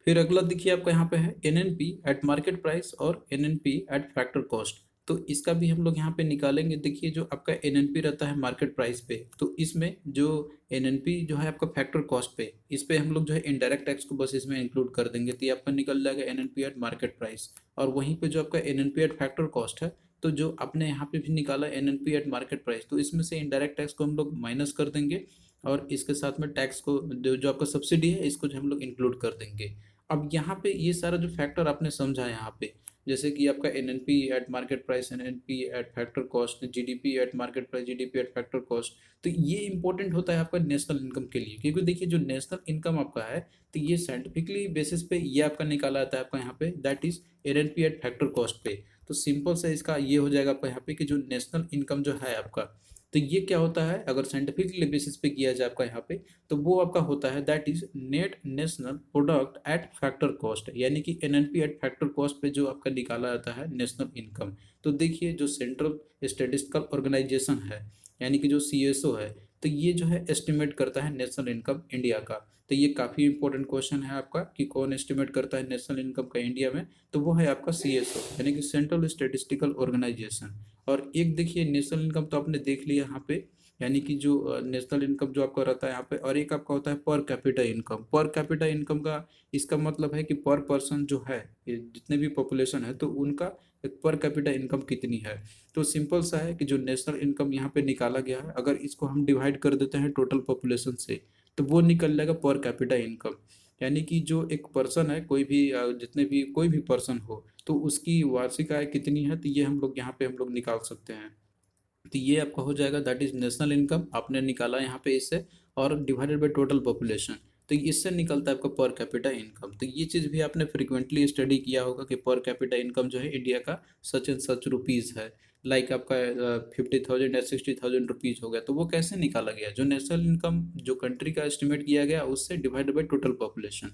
फिर अगला देखिए आपका यहाँ पे है एनएनपी एट मार्केट प्राइस और एनएनपी एट फैक्टर कॉस्ट। तो इसका भी हम लोग यहाँ पे निकालेंगे। देखिए जो आपका एनएनपी रहता है मार्केट प्राइस पे, तो इसमें जो एनएनपी जो है आपका फैक्टर कॉस्ट पे, इस पे हम लोग जो है इनडायरेक्ट टैक्स को बस इसमें इंक्लूड कर देंगे, तो ये आपका निकल जाएगा एनएनपी एट मार्केट प्राइस। और वहीं पे जो आपका एनएनपी एट फैक्टर कॉस्ट है, तो जो आपने यहाँ पे भी निकाला एनएनपी एट मार्केट प्राइस, तो इसमें से इनडायरेक्ट टैक्स को हम लोग माइनस कर देंगे और इसके साथ में टैक्स को जो आपका सब्सिडी है इसको जो हम लोग इंक्लूड कर देंगे। अब यहाँ पे ये सारा जो फैक्टर आपने समझा यहाँ पे, जैसे कि आपका NNP eight market price, NNP eight factor cost, GDP at market price, GDP at factor cost, तो ये इंपॉर्टेंट होता है आपका नेशनल इनकम के लिए। क्योंकि देखिए जो नेशनल इनकम आपका है, तो ये साइंटिफिकली बेसिस पे ये आपका निकाला जाता है आपका यहाँ पे, that is NNP eight factor cost पे। तो सिंपल से इसका ये हो जाएगा आपका यहाँ पे कि जो नेशनल इनकम जो है आपका, तो ये क्या होता है अगर साइंटिफिकली बेसिस पे किया जाए आपका यहाँ पे, तो वो आपका होता है that is net national product at factor cost, यानी कि एनएनपी एट फैक्टर कॉस्ट पे जो आपका निकाला जाता है नेशनल इनकम। तो देखिए जो सेंट्रल स्टेटिस्टिकल ऑर्गेनाइजेशन है, यानी कि जो सीएसओ है, तो ये जो है एस्टिमेट करता है नेशनल इनकम इंडिया का। तो ये काफ़ी इंपॉर्टेंट क्वेश्चन है आपका कि कौन एस्टिमेट करता है नेशनल इनकम का इंडिया में, तो वो है आपका सीएसओ, यानी कि सेंट्रल स्टेटिस्टिकल ऑर्गेनाइजेशन। और एक देखिए नेशनल इनकम तो आपने देख लिया यहाँ पे, यानी कि जो नेशनल इनकम जो आपका रहता है यहाँ पे, और एक आपका होता है per capita income. Per capita income का इसका मतलब है कि पर पर्सन जो है, ये जितने भी पॉपुलेशन है तो उनका एक पर कैपिटा इनकम कितनी है। तो सिंपल सा है कि जो नेशनल इनकम यहाँ पे निकाला गया है, अगर इसको हम डिवाइड कर देते हैं टोटल पॉपुलेशन से, तो वो निकल जाएगा पर कैपिटा इनकम। यानी कि जो एक पर्सन है, कोई भी जितने भी कोई भी पर्सन हो, तो उसकी वार्षिक आय कितनी है, तो ये हम लोग यहाँ पे हम लोग निकाल सकते हैं। तो ये आपका हो जाएगा दैट इज नेशनल इनकम आपने निकाला यहाँ पे इससे, और डिवाइडेड बाय टोटल पॉपुलेशन, तो इससे निकलता है आपका पर कैपिटा इनकम। तो ये चीज़ भी आपने फ्रिक्वेंटली स्टडी किया होगा कि पर कैपिटा इनकम जो है इंडिया का सच एंड सच रुपीज़ है। लाइक आपका 50,000 या 60,000 रुपीज़ हो गया, तो वो कैसे निकाला गया, जो नेशनल इनकम जो कंट्री का एस्टिमेट किया गया उससे डिवाइडेड बाई टोटल पॉपुलेशन।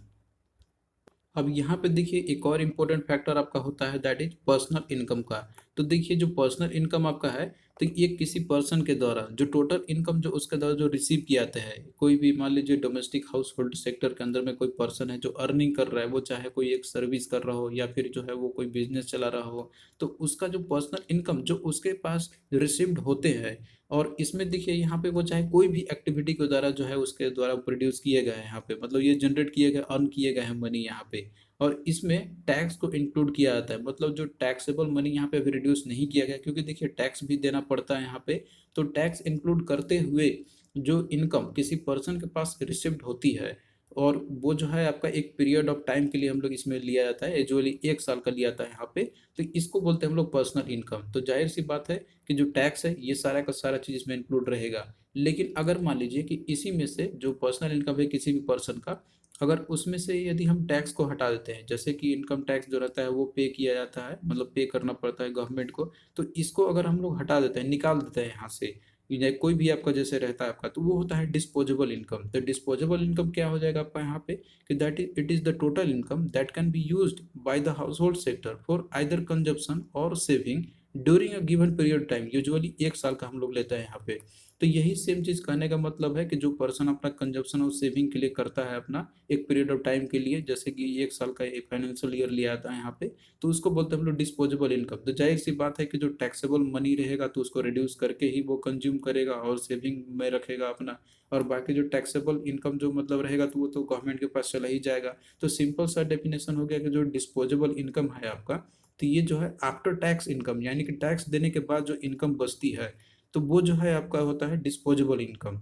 अब यहाँ पे देखिए एक और इम्पोर्टेंट फैक्टर आपका होता है, दैट इज पर्सनल इनकम का। तो देखिए जो पर्सनल इनकम आपका है, तो ये किसी पर्सन के द्वारा जो टोटल इनकम जो उसके द्वारा जो रिसीव किया जाता है, कोई भी मान लीजिए डोमेस्टिक हाउस होल्ड सेक्टर के अंदर में कोई पर्सन है जो अर्निंग कर रहा है, वो चाहे कोई एक सर्विस कर रहा हो या फिर जो है वो कोई बिजनेस चला रहा हो, तो उसका जो पर्सनल इनकम जो उसके पास रिसीव्ड होते हैं, और इसमें देखिए यहाँ पे वो चाहे कोई भी एक्टिविटी के द्वारा जो है उसके द्वारा प्रोड्यूस किए गए हैं, यहाँ पे मतलब ये जनरेट किए गए अर्न किए गए हैं मनी यहाँ पे, और इसमें टैक्स को इंक्लूड किया जाता है, मतलब जो टैक्सेबल मनी यहाँ पे रिड्यूस नहीं किया गया, क्योंकि देखिए टैक्स भी देना पड़ता है यहाँ पे। तो टैक्स इंक्लूड करते हुए जो इनकम किसी पर्सन के पास रिसिव्ड होती है, और वो जो है आपका एक पीरियड ऑफ टाइम के लिए हम लोग इसमें लिया जाता है, यूजुअली 1 साल का लिया जाता है यहाँ पे, तो इसको बोलते हैं हम लोग पर्सनल इनकम। तो जाहिर सी बात है कि जो टैक्स है ये सारा का सारा चीज इसमें इंक्लूड रहेगा। लेकिन अगर मान लीजिए कि इसी में से जो पर्सनल इनकम है किसी भी पर्सन का, अगर उसमें से यदि हम टैक्स को हटा देते हैं, जैसे कि इनकम टैक्स जो रहता है वो पे किया जाता है, मतलब पे करना पड़ता है गवर्नमेंट को, तो इसको अगर हम लोग हटा देते हैं, निकाल देते हैं यहाँ से, या कोई भी आपका जैसे रहता है आपका, तो वो होता है डिस्पोजेबल इनकम। तो डिस्पोजेबल इनकम क्या हो जाएगा आपका यहाँ पे, कि that is it is the total income that can be used by the household sector for either consumption और saving during a given period time, usually 1 साल का हम लोग लेते हैं यहाँ पे। तो यही सेम चीज कहने का मतलब है कि जो पर्सन अपना कंजप्शन और सेविंग के लिए करता है अपना एक पीरियड ऑफ टाइम के लिए, जैसे कि 1 साल का एक फाइनेंशियल ईयर लिया आता है यहाँ पे, तो उसको बोलते हैं हम लोग डिस्पोजेबल इनकम। तो जाहिर सी बात है कि जो टैक्सेबल मनी रहेगा तो उसको रिड्यूस करके ही वो कंज्यूम करेगा और सेविंग में रखेगा अपना, और बाकी जो टैक्सेबल इनकम जो मतलब रहेगा तो वो तो गवर्नमेंट के पास चला ही जाएगा। तो सिंपल सा डेफिनेशन हो गया कि जो डिस्पोजेबल इनकम है आपका, तो ये जो है आफ्टर टैक्स इनकम, यानी कि टैक्स देने के बाद जो इनकम बचती है, तो वो जो है आपका होता है डिस्पोजेबल इनकम।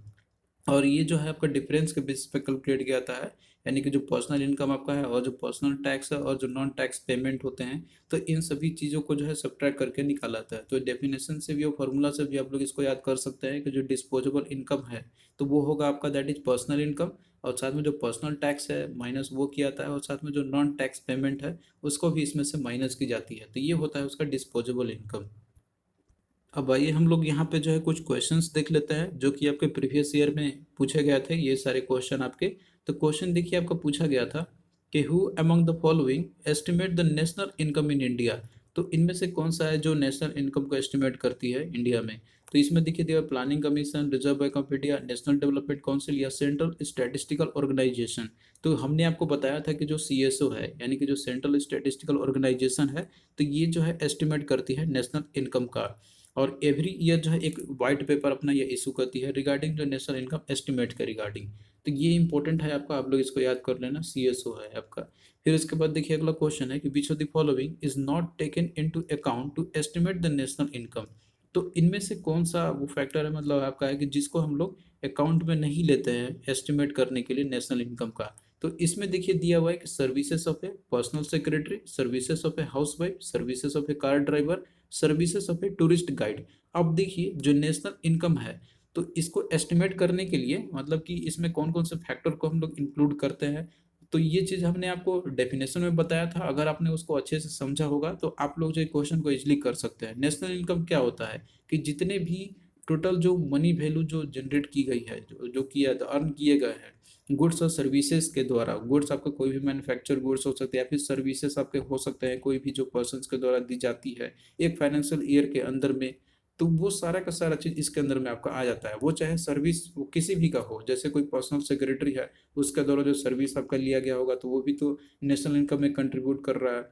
और ये जो है आपका डिफरेंस के बेसिस पे कैलकुलेट किया जाता है, यानी कि जो पर्सनल इनकम आपका है और जो पर्सनल टैक्स है और जो नॉन टैक्स पेमेंट होते हैं, तो इन सभी चीज़ों को जो है सब्ट्रैक्ट करके निकाला जाता है। तो डेफिनेशन से भी और फार्मूला से भी आप लोग इसको याद कर सकते हैं कि जो डिस्पोजेबल इनकम है, तो वो होगा आपका दैट इज पर्सनल इनकम, और साथ में जो पर्सनल टैक्स है माइनस वो किया जाता है, और साथ में जो नॉन टैक्स पेमेंट है उसको भी इसमें से माइनस की जाती है, तो ये होता है उसका डिस्पोजेबल इनकम। अब आइए हम लोग यहाँ पे जो है कुछ क्वेश्चंस देख लेते हैं जो कि आपके प्रीवियस ईयर में पूछे गए थे, ये सारे क्वेश्चन आपके। तो क्वेश्चन देखिए आपका पूछा गया था कि who among the following estimate the national income in India. तो इनमें से कौन सा है जो नेशनल इनकम को एस्टिमेट करती है इंडिया में। तो इसमें देखिए दिया planning commission, reserve bank of India, national development council या सेंट्रल स्टैटिस्टिकल ऑर्गेनाइजेशन। तो हमने आपको बताया था कि जो सीएसओ है यानी कि जो सेंट्रल स्टैटिस्टिकल ऑर्गेनाइजेशन है, तो ये जो है एस्टिमेट करती है नेशनल इनकम का। और एवरी ईयर जो है एक वाइट पेपर अपना ये इशू करती है रिगार्डिंग जो नेशनल इनकम एस्टिमेट के रिगार्डिंग। तो ये इंपॉर्टेंट है आपका, आप लोग इसको याद कर लेना, सीएसओ है आपका। फिर उसके बाद देखिए अगला क्वेश्चन है कि which of the following is not taken into account to estimate the national income. तो इनमें से कौन सा वो फैक्टर है मतलब आपका है कि जिसको हम लोग अकाउंट में नहीं लेते हैं एस्टिमेट करने के लिए नेशनल इनकम का। तो इसमें देखिए दिया हुआ है कि services of A personal secretary, services of a house wife, services of A car driver, services of a tourist guide. अब देखिए जो नेशनल इनकम है, तो इसको एस्टिमेट करने के लिए मतलब कि इसमें कौन कौन से फैक्टर को हम लोग इंक्लूड करते हैं, तो ये चीज हमने आपको डेफिनेशन में बताया था। अगर आपने उसको अच्छे से समझा होगा तो आप लोग जो क्वेश्चन को इजिली कर सकते हैं। नेशनल इनकम क्या होता है कि जितने भी टोटल जो मनी वैल्यू जो जनरेट की गई है, जो किया अर्न किए गए हैं गुड्स और सर्विसेज के द्वारा, गुड्स आपका कोई भी मैन्युफैक्चर गुड्स हो सकते हैं या फिर सर्विसेज आपके हो सकते हैं कोई भी जो पर्सन के द्वारा दी जाती है एक फाइनेंशियल ईयर के अंदर में, तो वो सारा का सारा चीज इसके अंदर में आपका आ जाता है। वो चाहे सर्विस वो किसी भी का हो, जैसे कोई पर्सनल सेक्रेटरी है उसके द्वारा जो सर्विस आपका लिया गया होगा तो वो भी तो नेशनल इनकम में कंट्रीब्यूट कर रहा है।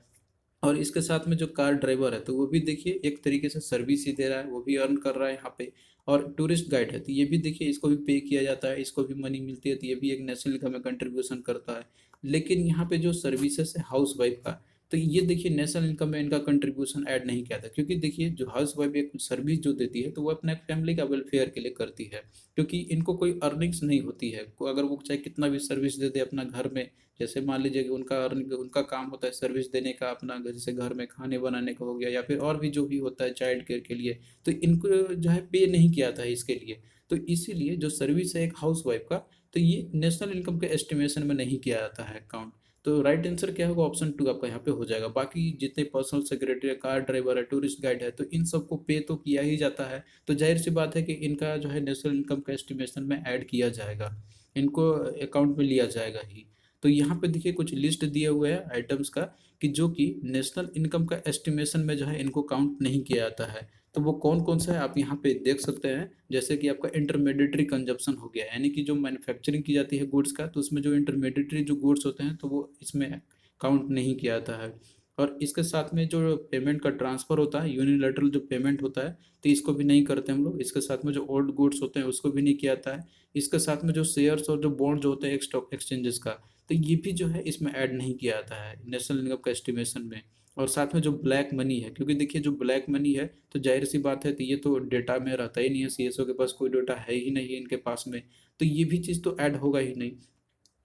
और इसके साथ में जो कार ड्राइवर है तो वो भी देखिए एक तरीके से सर्विस ही दे रहा है, वो भी अर्न कर रहा है यहाँ पे। और टूरिस्ट गाइड है तो ये भी देखिए इसको भी पे किया जाता है, इसको भी मनी मिलती है, तो ये भी एक नेशनल इनकम में कंट्रीब्यूशन करता है। लेकिन यहाँ पे जो सर्विसेज है हाउस वाइफ का, तो ये देखिए नेशनल इनकम में इनका कंट्रीब्यूशन ऐड नहीं किया था, क्योंकि देखिए जो हाउस वाइफ एक सर्विस जो देती है तो वो अपने फैमिली का वेलफेयर के लिए करती है, क्योंकि इनको कोई अर्निंग्स नहीं होती है। अगर वो चाहे कितना भी सर्विस दे दे अपना घर में, जैसे मान लीजिए कि उनका काम होता है सर्विस देने का अपना घर, जैसे घर में खाने बनाने का हो गया या फिर और भी जो भी होता है चाइल्ड केयर के लिए, तो इनको जो है पे नहीं किया था इसके लिए। तो इसीलिए जो सर्विस है एक हाउस वाइफ का, तो ये नेशनल इनकम के एस्टिमेशन में नहीं किया जाता है अकाउंट। तो राइट आंसर क्या होगा, ऑप्शन 2 आपका यहाँ पे हो जाएगा। बाकी जितने पर्सनल सेक्रेटरी है, कार ड्राइवर है, टूरिस्ट गाइड है, तो इन सबको पे तो किया ही जाता है। तो जाहिर सी बात है कि इनका जो है नेशनल इनकम का एस्टिमेशन में ऐड किया जाएगा, इनको अकाउंट में लिया जाएगा ही। तो यहाँ पे देखिए कुछ लिस्ट दिए हुए हैं आइटम्स का कि जो कि नेशनल इनकम का एस्टिमेशन में जो है इनको काउंट नहीं किया जाता है। तो वो कौन कौन सा है आप यहाँ पे देख सकते हैं। जैसे कि आपका इंटरमीडिएटरी कंजप्शन हो गया, यानी कि जो मैन्युफैक्चरिंग की जाती है गुड्स का, तो उसमें जो इंटरमीडिएटरी जो गुड्स होते हैं तो वो इसमें काउंट नहीं किया जाता है। और इसके साथ में जो पेमेंट का ट्रांसफर होता है, यूनिलैटरल जो पेमेंट होता है, तो इसको भी नहीं करते हम लोग। इसके साथ में जो ओल्ड गुड्स होते हैं उसको भी नहीं किया जाता है। इसके साथ में जो शेयर्स और जो बॉन्ड जो होते हैं स्टॉक एक्सचेंजेस का, तो ये भी जो है इसमें ऐड नहीं किया जाता है नेशनल इनकम का एस्टिमेशन में। और साथ में जो ब्लैक मनी है, क्योंकि देखिए जो ब्लैक मनी है तो जाहिर सी बात है, तो ये तो डेटा में रहता ही नहीं है, सीएसओ के पास कोई डेटा है ही नहीं है इनके पास में, तो ये भी चीज़ तो ऐड होगा ही नहीं।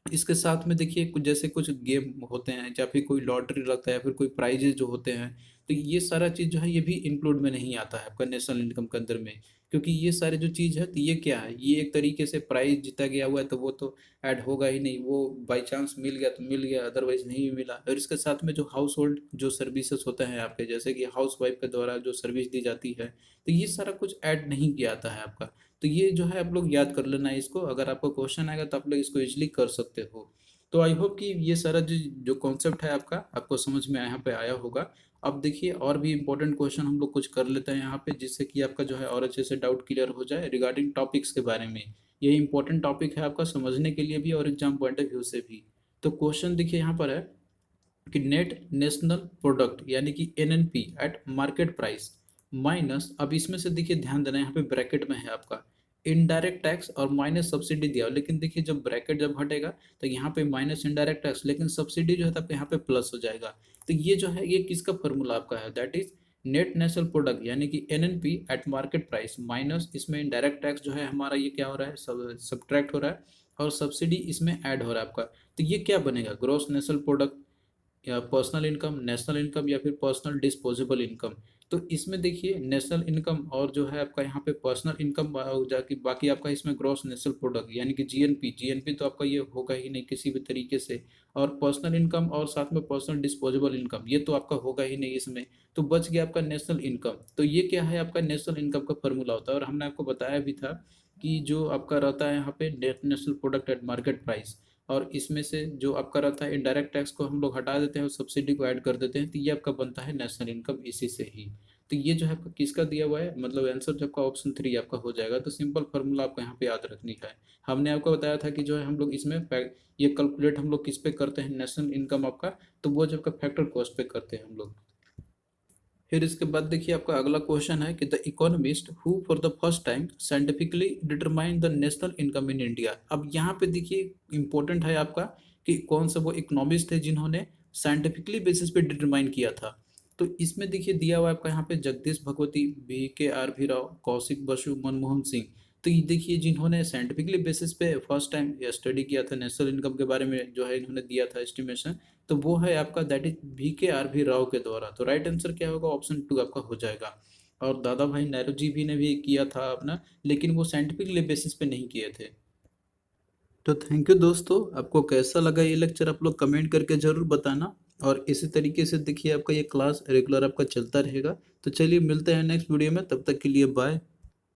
इसके साथ में देखिए कुछ जैसे कुछ गेम होते हैं या फिर कोई लॉटरी लगता है या फिर कोई प्राइजेज जो होते हैं, तो ये सारा चीज़ जो है ये भी इंक्लूड में नहीं आता है आपका नेशनल इनकम के अंदर में। क्योंकि ये सारे जो चीज़ है तो ये क्या है, ये एक तरीके से प्राइज जीता गया हुआ है, तो वो तो ऐड होगा ही नहीं। वो बाई चांस मिल गया तो मिल गया, अदरवाइज नहीं भी मिला। और इसके साथ में जो हाउस होल्ड जो सर्विसेज होते हैं आपके, जैसे कि हाउस वाइफ के द्वारा जो सर्विस दी जाती है, तो ये सारा कुछ ऐड नहीं किया आता है आपका। तो ये जो है आप लोग याद कर लेना है इसको, अगर आपको क्वेश्चन आएगा तो आप लोग इसको इजिली कर सकते हो। तो आई होप कि ये सारा जो जो कॉन्सेप्ट है आपका आपको समझ में यहाँ पे आया होगा। अब देखिए और भी इंपॉर्टेंट क्वेश्चन हम लोग कुछ कर लेते हैं यहाँ पे, जिससे कि आपका जो है और अच्छे से डाउट क्लियर हो जाए रिगार्डिंग टॉपिक्स के बारे में। ये इंपॉर्टेंट टॉपिक है आपका समझने के लिए भी और एग्जाम पॉइंट ऑफ व्यू से भी। तो क्वेश्चन देखिए यहाँ पर है कि नेट नेशनल प्रोडक्ट यानी कि NNP eight market price minus, अब इसमें से देखिए ध्यान देना यहाँ पे ब्रैकेट में है आपका इनडायरेक्ट टैक्स और माइनस सब्सिडी दिया, लेकिन देखिए जब ब्रैकेट जब हटेगा तो यहाँ पे माइनस इनडायरेक्ट टैक्स, लेकिन सब्सिडी जो है तो यहाँ पे प्लस हो जाएगा। तो ये जो है ये किसका फॉर्मूला आपका है, that is net national product यानी कि NNP eight market price minus इसमें इनडायरेक्ट टैक्स जो है हमारा ये क्या हो रहा है, सब्ट्रैक्ट हो रहा है, और सब्सिडी इसमें ऐड हो रहा है आपका। तो ये क्या बनेगा, ग्रॉस नेशनल प्रोडक्ट या पर्सनल इनकम, नेशनल इनकम या फिर पर्सनल डिस्पोजेबल इनकम। तो इसमें देखिए नेशनल इनकम और जो है आपका यहाँ पे पर्सनल इनकम जाके बाकी आपका इसमें ग्रॉस नेशनल प्रोडक्ट यानी कि जीएनपी, जीएनपी तो आपका ये होगा ही नहीं किसी भी तरीके से। और पर्सनल इनकम और साथ में पर्सनल डिस्पोजेबल इनकम ये तो आपका होगा ही नहीं इसमें। तो बच गया आपका नेशनल इनकम। तो ये क्या है आपका नेशनल इनकम का फॉर्मूला होता है, और हमने आपको बताया भी था कि जो आपका रहता है यहाँ पे net national product at market price, और इसमें से जो आपका रहता है इनडायरेक्ट टैक्स को हम लोग हटा देते हैं और सब्सिडी को ऐड कर देते हैं, तो ये आपका बनता है नेशनल इनकम इसी से ही। तो ये जो है आपका किसका दिया हुआ है, मतलब आंसर जो आपका ऑप्शन 3 आपका हो जाएगा। तो सिंपल फार्मूला आपको यहाँ पे याद रखनी है। हमने आपको बताया था कि जो है हम लोग इसमें ये कैलकुलेट हम लोग किस पे करते हैं नेशनल इनकम आपका, तो वो जो आपका फैक्टर कॉस्ट पे करते हैं हम लोग। फिर इसके बाद देखिए आपका अगला क्वेश्चन है कि the economist who for the first time scientifically determine the national income in India. अब यहाँ पे देखिए इंपॉर्टेंट है आपका कि कौन सा वो इकोनॉमिस्ट थे जिन्होंने साइंटिफिकली बेसिस पे डिटरमाइन किया था। तो इसमें देखिए दिया हुआ है आपका यहाँ पे जगदीश भगवती, VKR राव, कौशिक बसु, मनमोहन सिंह। तो ये देखिए जिन्होंने साइंटिफिकली बेसिस पे फर्स्ट टाइम स्टडी किया था नेशनल इनकम के बारे में, जो है इन्होंने दिया था एस्टिमेशन, तो वो है आपका दैट इज VKR राव के द्वारा। तो राइट आंसर क्या होगा, ऑप्शन 2 आपका हो जाएगा। और दादा भाई नेहरू जी भी ने भी किया था अपना, लेकिन वो साइंटिफिकली बेसिस पे नहीं किए थे। तो थैंक यू दोस्तों, आपको कैसा लगा ये लेक्चर आप लोग कमेंट करके ज़रूर बताना। और इसी तरीके से देखिए आपका ये क्लास रेगुलर आपका चलता रहेगा। तो चलिए मिलते हैं नेक्स्ट वीडियो में, तब तक के लिए बाय।